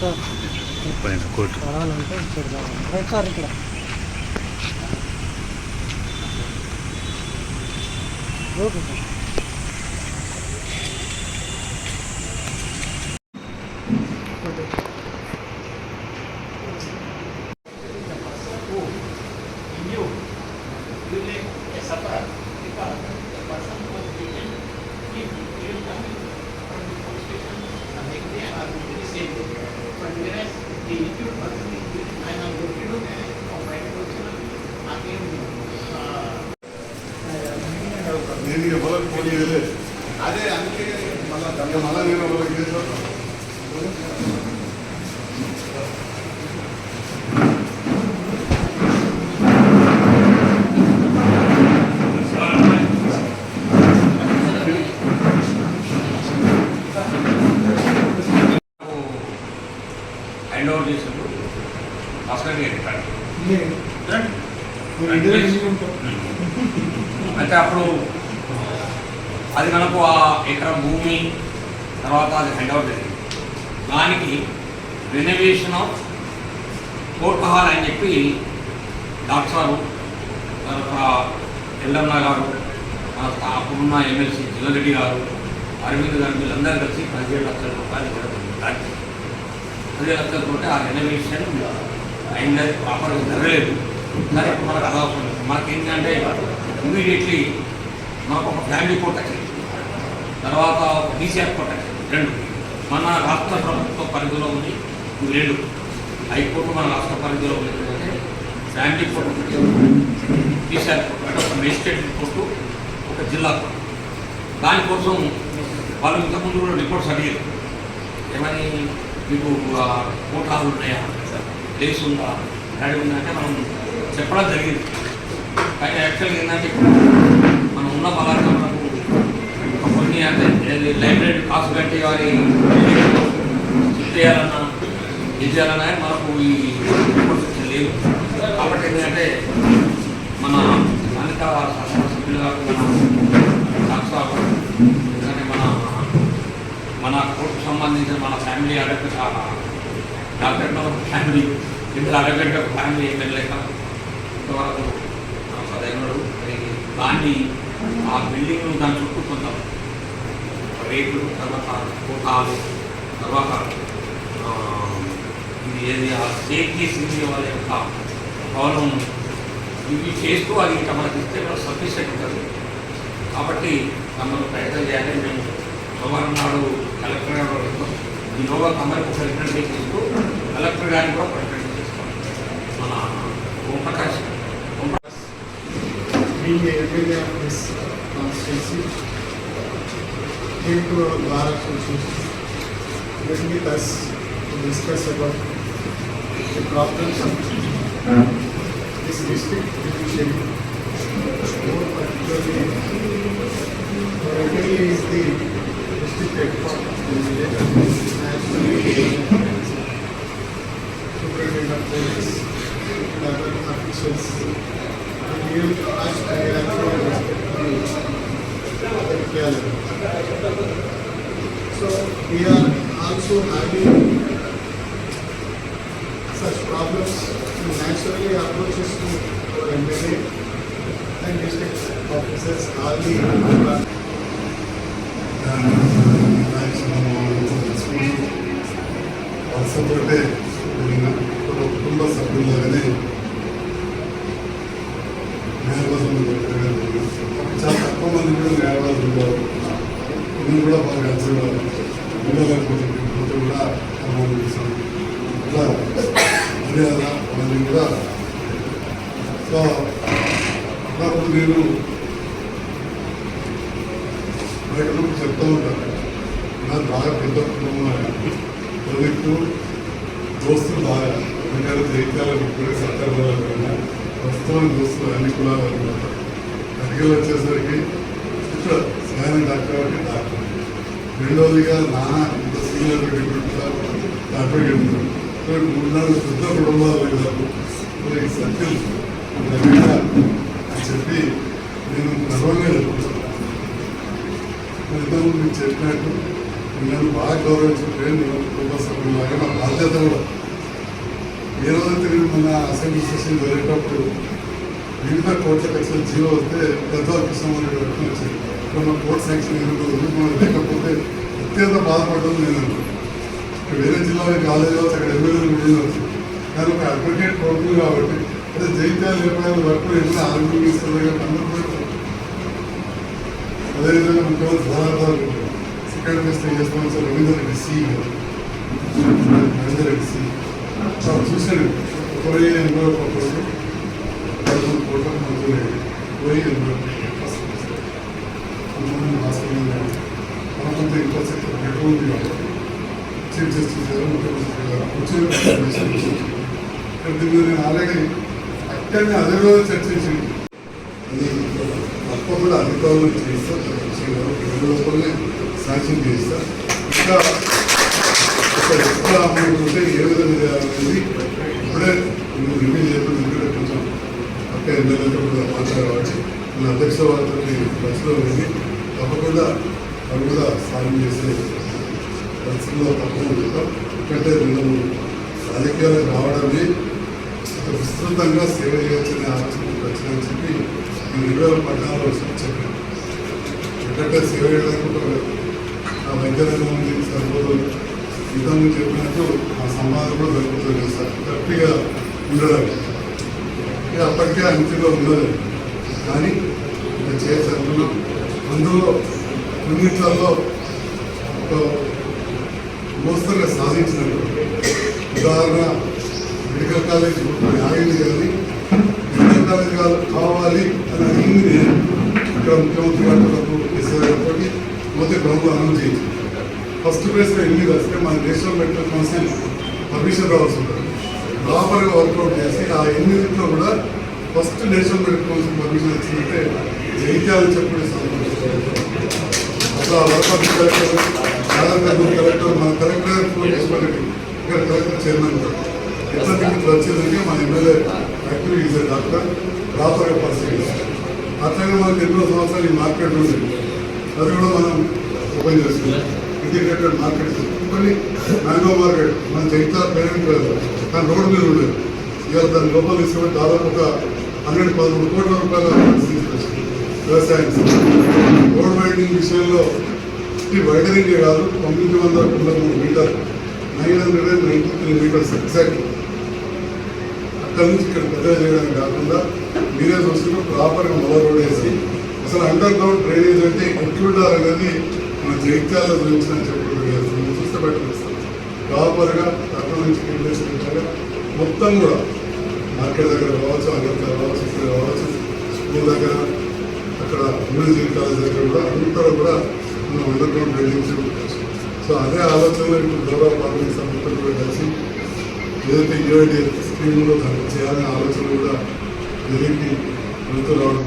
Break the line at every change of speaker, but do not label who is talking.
Court
right sir ఇక్కడ okay sir.
నేను ఎవరికి పోనీ వెళ్ళలేదు. అదే అందుకే మళ్ళీ నేను ఎవరికి చేస్తాను.
హ్యాండ్ ఓవర్ చేసినప్పుడు భాస్కర్ గారు అయితే అప్పుడు అది మనకు ఆ ఎకరం భూమి తర్వాత అది హ్యాండ్ ఓవర్ జరిగింది. దానికి రెనోవేషన్ ఆఫ్ కోర్టు హాల్ అని చెప్పి డాక్టర్ సారు తర్వాత ఎల్లమ్మ గారు అప్పుడున్న ఎమ్మెల్సీ జిల్లారెడ్డి గారు అరవింద్ గారు వీళ్ళందరూ కలిసి 17 లక్షల రూపాయలు దానికి 10 లక్షలతో ఆ రెనోవేషన్ అయింది. ప్రాపర్గా జరగలేదు. సరే మనకు అనవసరం లేదు. మనకి ఏంటంటే ఇమీడియట్లీ మనకు ఒక ఫ్యామిలీ కోర్ట్ వచ్చింది, తర్వాత బీసీఆర్ కోర్ట్ వచ్చింది. 2 మన రాష్ట్ర ప్రభుత్వ పరిధిలో ఉంది. 2 హైకోర్టు మన రాష్ట్ర పరిధిలో ఉంది. ఫ్యామిలీ కోర్టు ఒకటి, బీసీఆర్ కోర్టు అంటే ఒక మేజిస్ట్రేట్ కోర్టు, ఒక జిల్లా కోర్టు. దానికోసం వాళ్ళు ఇంతకుముందు కూడా రిపోర్ట్స్ అడిగారు. ఏమని మీకు కోర్టు హాల్ ఉన్నాయా, ప్లేస్ ఉందా, రెడీ ఉందంటే మనం చెప్పడం జరిగింది. కానీ యాక్చువల్గా ఏంటంటే ఇప్పుడు మనం ఉన్న పదార్థం మనకు కొన్ని అంటే లైబ్రరీ కాసు కట్టి వారి షిఫ్ట్ చేయాలన్నా ఏం చేయాలన్నా మనకు ఈ రిపోర్ట్స్ లేదు. కాబట్టి ఏంటంటే మన స్థానిక శాసనసభ్యులు కాకుండా సాక్షాత్ ఎందుకంటే మన కోర్టుకు సంబంధించిన మన ఫ్యామిలీ అడ్వకేట్ డాక్టర్ ఫ్యామిలీ ఇద్దరు అడ్వకేట్ ఫ్యామిలీ వెళ్ళలేక ఇంతవరకు చదివినాడు. దాన్ని ఆ బిల్డింగ్ దాని చుట్టూ కొంత రేట్లు, తర్వాత కోటాలు, తర్వాత ఇది ఏది ఆ సేఫ్టీ సింగ్ వాళ్ళ యొక్క భవనం ఇవి చేస్తూ అది ఇంకా మనకి ఇస్తే కూడా సఫిషియెంట్ ఉంటుంది. కాబట్టి తమను ప్రయత్నం చేయాలని మేము సోమవారం నాడు కలెక్టర్ గారు ఈలోగా తమరికి ఒక రిప్రజెంటేషన్ ఇస్తూ కలెక్టర్ గారిని కూడా రిప్రజెంట్ చేస్తాం. మన Om Prakash
being a MLA of this constituency, came to our Bar Association, met with us to discuss about the problems of this district, judiciary. More particularly, our MLA is the district headquarters of the village, superintendent of police, and other officials. So we are also having such problems. We naturally approaches to our MLA and district officers all the
కుటుంబ సభ్యులనే న్యాయవాదులు చాలా తక్కువ మంది కూడా న్యాయవాదులు ఉండేవారు. నేను కూడా బాగా నచ్చేవారు. ఉండలేకపోతే కూడా అమలు చేశాను. అట్లా అదే అలా అవన్నీ కూడా. సో అప్పుడు నేను బయట చెప్తూ ఉంటాను, నాకు బాగా పెద్ద కుటుంబం ప్రాజెక్టు దోస్తులు బాగా ఎందుకంటే జైత్యాలకు ఇప్పుడే సత్తాలు ప్రస్తుతం దోస్తులు అన్ని కులాలు అనమాట. అడిగి వచ్చేసరికి ఇక్కడ స్కానింగ్ డాక్టర్ కాబట్టి డాక్టర్, రెండవదిగా నాన్న ఇంత సీనియర్ డాక్టర్ ఉంటారు. సో 3-4 పెద్ద కుటుంబాలు కదా ఈ సర్కిల్ అని చెప్పి నేను గర్వంగా చెప్తున్నాను. ఇంతకుముందు మీకు చెప్పినట్టు నేను బాగా గౌరవించుకుంటే నేను కుటుంబ సభ్యులాగా నా బాధ బాధ్యత కూడా. ఏ రోజైతే నేను మన అసెంబ్లీ సెషన్ జరిగేటప్పుడు వివిధ కోర్టులకు వచ్చిన జీవో వస్తే పెద్దవాళ్ళు కృష్ణమోహన్ రెడ్డి వచ్చింది. ఇప్పుడు మన కోర్టు శాంక్షన్ లేకపోతే అత్యంత బాధపడ్డం నేను వేరే జిల్లాలో కాలేజ్ కావచ్చు, అక్కడ ఎమ్మెల్యేలు ఉండవచ్చు. కానీ ఒక అడ్వకేట్ కోర్టు కాబట్టి అదే జైత్యాలు ఎప్పుడైనా వర్క్ ఏమైనా ఆరోగ్యం ఇస్తుంది కాబట్టి అందరూ అదేవిధంగా ముఖ్యమంత్రి సలహాదారు సెకండ్ మినిస్టర్ చేస్తామని సార్ రవీందర్ రెడ్డి సి చూశాను. 1,080 కోట్లు 13 కోట్లకు మంజూరయ్యాయి. 1,080 హాస్పిటల్ మనకంతా ఇన్ఫ్రాస్ట్రక్చర్ బెటర్ ఉంది కాబట్టి చీఫ్ జస్టిస్ గారు ముఖ్యమంత్రి గారు వచ్చి నేను ఆల్రెడీ అక్కడనే అదే రోజు చర్చించి అది తప్పకుండా అధికారులు చేస్తారు. లోపలనే శాంక్షన్ చేస్తారు. ఇంకా ఎక్స్ట్రా అమౌంట్ ఉంటే ఏ విధంగా చేయాలనేది ఇప్పుడే రివ్యూ చేయకుండా ఇక్కడ కొంచెం అక్క ఎమ్మెల్యేతో కూడా మాట్లాడవచ్చు. మన అధ్యక్ష వారితో బస్సులో వెళ్ళి తప్పకుండా అవి కూడా సాయం చేసే పరిస్థితుల్లో తప్పకుండా ఉంటాం. ఎందుకంటే నేను రాజకీయాలకు రావడమే విస్తృతంగా సేవ చేయవచ్చనే ఆలోచన వచ్చిందని చెప్పి నేను 2014 చెప్పాను. ఎందుకంటే సేవ చేయడానికి ఆ వైద్య రంగం సరిపోతుంది. ఇంతకుముందు చెప్పినట్టు ఆ సంపాదన కూడా సరిపోతుంది సార్ కరెక్ట్గా ఉండడానికి. ఇక అప్పటికే అంచులో ఉండదు కానీ ఇంకా చేయాలనుకున్నాం. అందులో కొన్నిట్లలో ఒక మోస్తరుగా సాధించినట్టు ఉదాహరణ మెడికల్ కాలేజ్ ఆగింది కానీ మెడికల్ కాలేజ్ కావాలి అని అడిగింది నేను. ఇక్కడ ముఖ్యమంత్రి గారు ఎస్ఐ గారితో మొదటి గ్రౌండ్లో అనౌన్స్ చేయించి ఫస్ట్ ప్లేస్లో 8 వస్తే మన నేషనల్ మెడికల్ కౌన్సిల్ పర్మిషన్ రావాల్సి ఉంటుంది. ప్రాపర్గా వర్కౌట్ చేసి ఆ 8లో కూడా first national medical council permission వచ్చిందంటే జైత్యాలు చెప్పే అసలు ఆ వర్కౌట్ కలెక్టర్ మన కలెక్టర్ ఫోన్ చేసుకోలేదు. ఇక్కడ కలెక్టర్ చైర్మన్ ఎట్లా టికెట్లు వచ్చేదంటే మన ఎమ్మెల్యే యాక్చువల్లీ ఈజ్ డాక్టర్ ప్రాపర్గా పరిశీలిస్తారు. అట్లాగే మనకు ఎన్నో సంవత్సరాలు ఈ మార్కెట్ ఉంది. అది కూడా మనం ఓపెన్ చేసుకున్నాం. ఇంటిగ్రేటెడ్ మార్కెట్ కొన్ని మ్యాంగో మార్కెట్ మన జైత్యాల పేరెంట్ కాదు కానీ రోడ్డు మీద ఉండేది. ఇవాళ దాని లోపల తీసుకుని దాదాపు ఒక 12-13 కోట్ల రూపాయల వ్యవసాయం రోడ్ వైడింగ్ విషయంలో ఈ వైడరింగ్ కాదు 993 మీటర్ 993 మీటర్స్ ఎగ్జాక్ట్ అక్కడి నుంచి ఇక్కడ పెద్ద చేయడానికి కాకుండా మీరే చూస్తున్న ప్రాపర్గా మొదలు రోడ్ వేసి అసలు అండర్ గ్రౌండ్ డ్రైనేజ్ అంటే ఎట్లుండాలి అనేది మన జైత్యాల్లో గురించి చెప్పడం చూస్తే బయటకు ప్రాపర్గా అక్కడ నుంచి కింద మొత్తం కూడా మార్కెట్ దగ్గర కావచ్చు, అగ్రికల్చర్ కావచ్చు, ఇక్కడ కావచ్చు, స్కూల్ దగ్గర అక్కడ యూనివర్సిటీ కాలేజ్ దగ్గర కూడా అంతా కూడా మనం అండర్ గ్రౌండ్ డ్రైనేజ్. సో అదే ఆలోచనలో ఇప్పుడు గౌరవ పార్లమెంట్ సభ్యులతో కూడా కలిసి ఏదైతే 20 స్కీమ్లో దాన్ని చేయాలనే ఆలోచన కూడా జరిగి వెళ్తూ రావడం